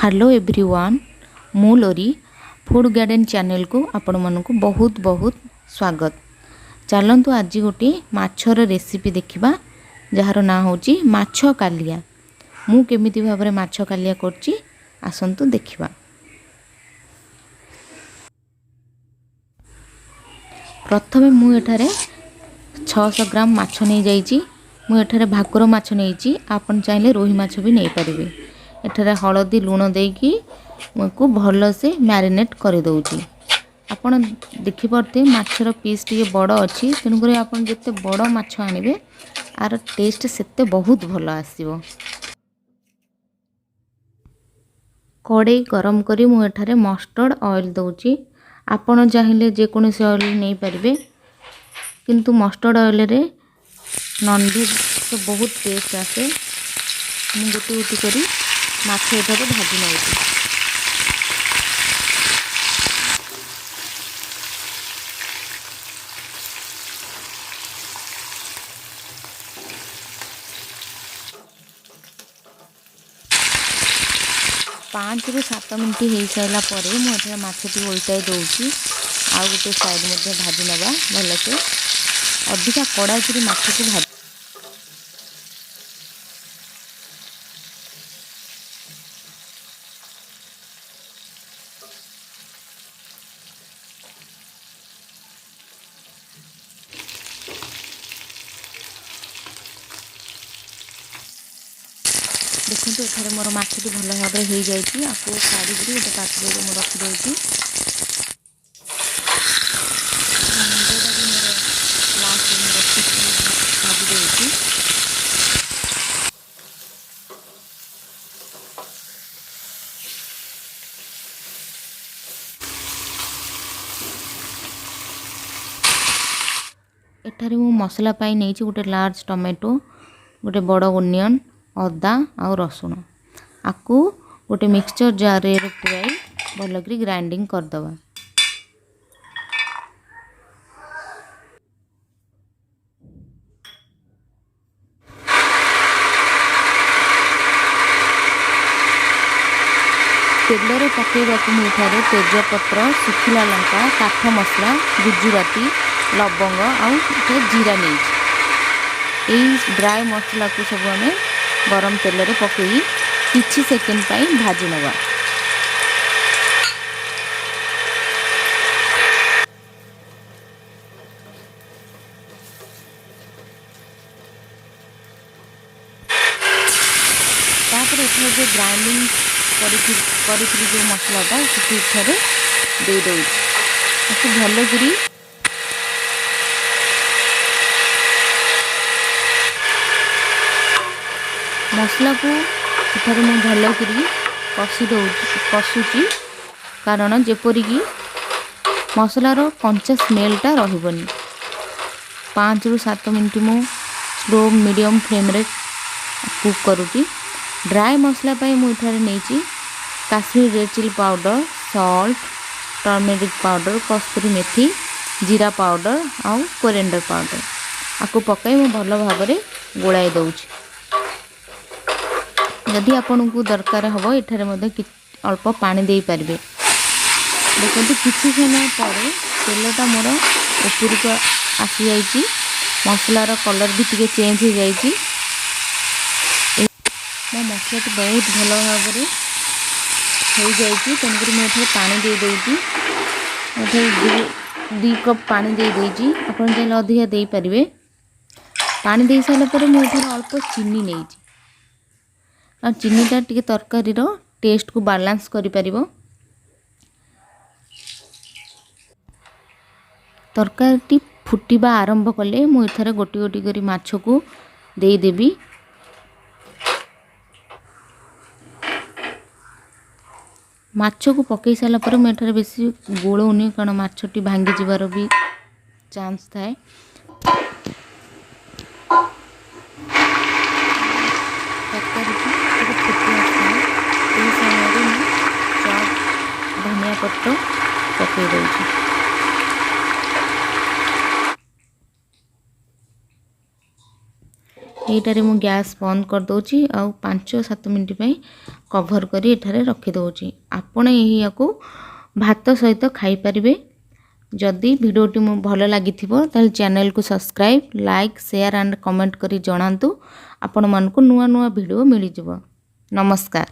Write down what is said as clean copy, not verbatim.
Hello everyone मु लोरी food garden channel को आपण मानक बहुत बहुत स्वागत। चलतु आज गोटे माछर रेसिपी देखिबा जार ना होची माछ कालिया। मु केमिति भाबरे माछ कालिया करची आसंतु देखिबा। प्रथमे मु एठारे 600 ग्राम माछ नै जाईची। मु एठारे भाकुर माछ नैची, आपण चाहिले रोही माछ भी नै परिबे। एठारे हलदी लुण देकी को भल से मैरिनेट कर दउची। आपण देखि परते माछर पीस टिके बड़ अछि, तेनु करे आपण जत्ते बड़ माछ आनिबे आर टेस्ट सेते बहुत भल आसीबो। कड़ाई गरम करी मु एठारे मस्टर्ड ऑयल दउची। आपण चाहिले जे कोनोसी ऑयल नै परिबे, किंतु मस्टर्ड ऑयल रे नॉन वेज तो बहुत टेस्ट आसे। मु गोटी गोटी करी माछ एठारे भाजी नउची। पाँच रु 7 मिनट हो सारा पर मुझे मछटी ओल्टाई दूसरी। आउ गोटे साइड में भाजी नवा भल से अधिका कड़ा कर मछटी भाज। देखो एठार मोर मछटी भल भाव हो जाए। आपको काढ़ी गोटे पात्र में रखिदी। एठारे मु मसला पाई नहीं गोटे लार्ज टमाटो, गोटे बड़ ओनियन, अदा आउ रसुण आपको गोटे मिक्सचर जार रे पुराई भल कर ग्राइंडिंग करदबा। तेल पकईवा मुझे तेजपत्र, सुखिला लंका, काठ मसला, गुजुराती, लवंग आउ जीरा नहीं। ड्राई मसला को सब आम गरम तेल रे पकई किछि सेकेंड पाई भाजी नवा। तापर एथरे जो ग्राइंडिंग करी जो मसलाटा से दे दो भल करी मसला को एठारे मु भल करी कषुची, कारण जेपरिकी मसलार कंचा स्मेलटा रहिबनी। 5 रु 7 मिनट मु स्लो मीडियम फ्लेम रे कुक करूची। ड्राई मसला पाई मु एठारे नेची Kashmir red chilli powder, salt, turmeric powder, कस्तूरी मेथी, जीरा पाउडर आउ कोरिएंडर पाउडर आपको पकाई मु भल भाव रे गोलाई दउची। यदि आपन को दरकार हम एठारे अल्प पानी दे पारे। देखो किसी समय पर तेलटा मोर ऊपर को आसी जाइए, मसलार कलर भी टिके चेंज हो जाइए। मो मसला तो बहुत भल भाव हो जाइए, तेणुक मुझे पानी दे देती। 2 कप पानी दे देती। आप चाहिए अधिका दे पारे। पानी दे सारापर मुझे अल्प चीनी नहीं। और चीनीटा टिके तरकारी टेस्ट को बालांस करि परिबो। तरकारी फुटिबा आरंभ कले मु एथरे गोटी गोटी करी माछ को दे देबी। माछ को पकई साला पर मु एथरे बेसी गोळौनी, कारण माछटी भांगी जिबार भी चांस थाए। धनिया पत्र पकई दउची। ଏଇଟାରେ ମୁଁ ଗ୍ୟାସ୍ ବନ୍ଦ କରିଦେଉଛି ଆଉ 5-7 ମିନିଟ୍ ପାଇଁ କଭର୍ କରି ଏଠାରେ ରଖିଦେଉଛି। ଆପଣ ଏହାକୁ ଭାତ ସହିତ ଖାଇପାରିବେ। ଯଦି ଭିଡ଼ିଓଟି ମୁଁ ଭଲ ଲାଗିଥିବ ତାହେଲେ ଚ୍ୟାନେଲକୁ subscribe, like, share and comment କରି ଜଣାନ୍ତୁ। ଆପଣମାନଙ୍କୁ ନୂଆ ନୂଆ ଭିଡ଼ିଓ ମିଳିଯିବ। ନମସ୍କାର।